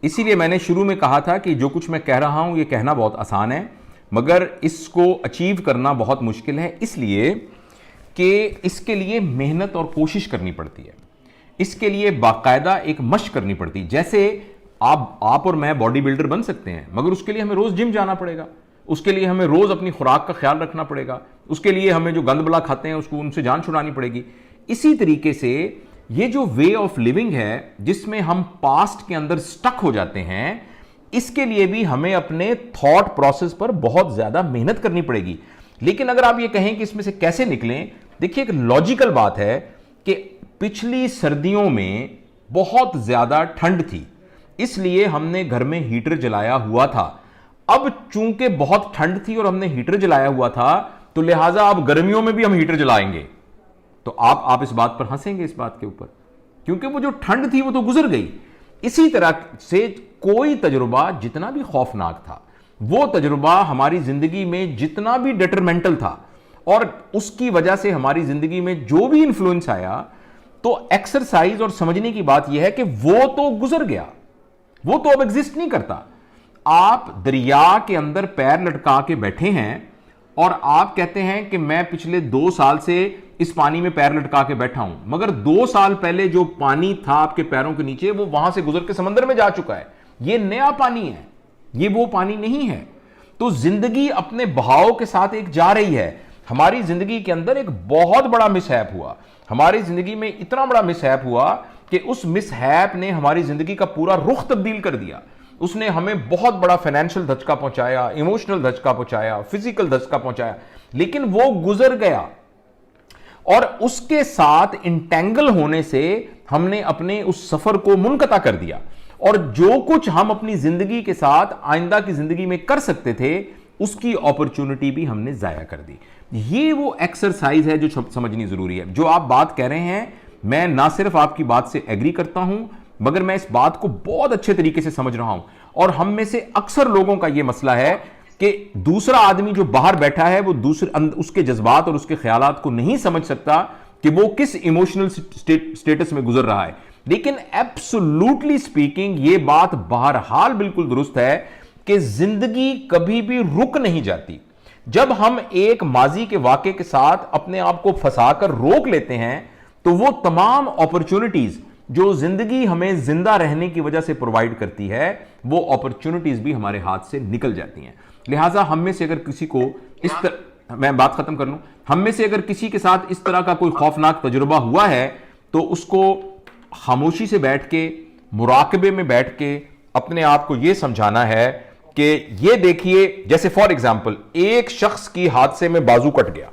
इसीलिए मैंने शुरू में कहा था कि जो कुछ मैं कह रहा हूं, यह कहना बहुत आसान है, मगर इसको अचीव करना बहुत मुश्किल है, इसलिए कि इसके लिए मेहनत और कोशिश करनी पड़ती है। इसके लिए बाकायदा एक मशक करनी पड़ती है। जैसे आप और मैं बॉडी बिल्डर बन सकते हैं, मगर उसके लिए हमें रोज जिम जाना पड़ेगा, उसके लिए हमें रोज अपनी खुराक का ख्याल रखना पड़ेगा, उसके लिए हमें जो गंद बला खाते हैं उसको उनसे जान छुड़ानी पड़ेगी। इसी तरीके से ये जो वे ऑफ लिविंग है जिसमें हम पास्ट के अंदर स्टक हो जाते हैं, इसके लिए भी हमें अपने थॉट प्रोसेस पर बहुत ज्यादा मेहनत करनी पड़ेगी। लेकिन अगर आप ये कहें कि इसमें से कैसे निकलें, देखिए एक लॉजिकल बात है कि पिछली सर्दियों में बहुत ज्यादा ठंड थी, इसलिए हमने घर में हीटर जलाया हुआ था। अब चूंकि बहुत ठंड थी और हमने हीटर जलाया हुआ था, तो लिहाजा अब गर्मियों में भी हम हीटर जलाएंगे। तो आप इस बात पर हंसेंगे, इस बात के ऊपर, क्योंकि वो जो ठंड थी वो तो गुजर गई। इसी तरह से कोई तजुर्बा जितना भी खौफनाक था, वो तजुर्बा हमारी जिंदगी में जितना भी डिटरमेंटल था और उसकी वजह से हमारी जिंदगी में जो भी इंफ्लुएंस आया, तो एक्सरसाइज और समझने की बात यह है कि वो तो गुजर गया, वो तो अब एग्जिस्ट नहीं करता। आप दरिया के अंदर पैर लटका के बैठे हैं और आप कहते हैं कि मैं पिछले 2 साल से इस पानी में पैर लटका के बैठा हूं, मगर 2 साल पहले जो पानी था आपके पैरों के नीचे, वो वहां से गुजर के समंदर में जा चुका है। ये नया पानी है, ये वो पानी नहीं है। तो जिंदगी अपने बहाव के साथ एक जा रही है। हमारी जिंदगी के अंदर एक बहुत बड़ा मिसहैप हुआ, हमारी जिंदगी में इतना बड़ा मिसहैप हुआ कि उस मिसहैप ने हमारी जिंदगी का पूरा रुख तब्दील कर दिया। उसने हमें बहुत बड़ा फाइनेंशियल धचका पहुंचाया, इमोशनल धचका पहुंचाया, फिजिकल धचका पहुंचाया, लेकिन वो गुजर गया। और उसके साथ इंटेंगल होने से हमने अपने उस सफर को मुनक़ता कर दिया, और जो कुछ हम अपनी जिंदगी के साथ आइंदा की जिंदगी में कर सकते थे, उसकी अपॉर्चुनिटी भी हमने जाया कर दी। ये वो एक्सरसाइज है जो समझनी जरूरी है। जो आप बात कह रहे हैं, मैं ना सिर्फ आपकी बात से एग्री करता हूं, मगर मैं इस बात को बहुत अच्छे तरीके से समझ रहा हूं। और हम में से अक्सर लोगों का यह मसला है कि दूसरा आदमी जो बाहर बैठा है, वो उसके जज्बात और उसके ख्यालात को नहीं समझ सकता कि वो किस इमोशनल स्टेटस में गुजर रहा है। लेकिन एब्सोल्युटली स्पीकिंग, ये बात बहरहाल बिल्कुल दुरुस्त है कि जिंदगी कभी भी रुक नहीं जाती। जब हम एक माजी के वाक़े के साथ अपने आप को फंसाकर रोक लेते हैं, तो वो तमाम अपॉर्चुनिटीज जो जिंदगी हमें जिंदा रहने की वजह से प्रोवाइड करती है, वो अपॉर्चुनिटीज भी हमारे हाथ से निकल जाती हैं। लिहाजा हम में से अगर किसी को इस तरह, मैं बात खत्म कर लूं, हम में से अगर किसी के साथ इस तरह का कोई खौफनाक तजुर्बा हुआ है, तो उसको खामोशी से बैठ के, मुराकबे में बैठ के अपने आप को यह समझाना है कि ये देखिए, जैसे फॉर एग्जाम्पल एक शख्स की हादसे में बाजू कट गया,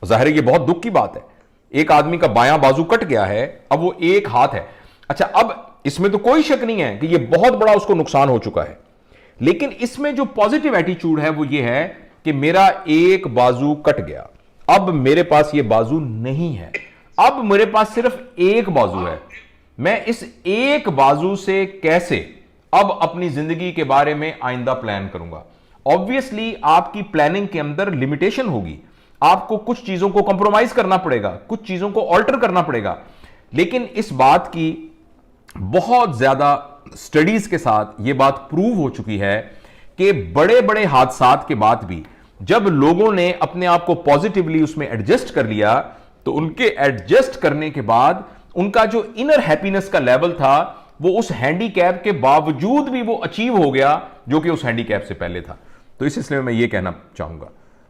जाहिर है ये बहुत दुख की बात है। एक आदमी का बायां बाजू कट गया है, अब वो एक हाथ है। अच्छा, अब इसमें तो कोई शक नहीं है कि ये बहुत बड़ा उसको नुकसान हो चुका है, लेकिन इसमें जो पॉजिटिव एटीट्यूड है वो ये है कि मेरा एक बाजू कट गया, अब मेरे पास ये बाजू नहीं है, अब मेरे पास सिर्फ एक बाजू है। मैं इस एक बाजू से कैसे अब अपनी जिंदगी के बारे में आइंदा प्लान करूंगा। ऑब्वियसली आपकी प्लानिंग के अंदर लिमिटेशन होगी, आपको कुछ चीजों को कंप्रोमाइज करना पड़ेगा, कुछ चीजों को ऑल्टर करना पड़ेगा, लेकिन इस बात की बहुत ज्यादा स्टडीज के साथ यह बात प्रूव हो चुकी है कि बड़े बड़े हादसात के बाद भी जब लोगों ने अपने आप को पॉजिटिवली उसमें एडजस्ट कर लिया, तो उनके एडजस्ट करने के बाद उनका जो इनर हैप्पीनेस का लेवल था, वो उस हैंडीकैप के बावजूद भी वो अचीव हो गया जो कि उस हैंडीकैप से पहले था। तो इस सिलसिले में मैं ये कहना चाहूंगा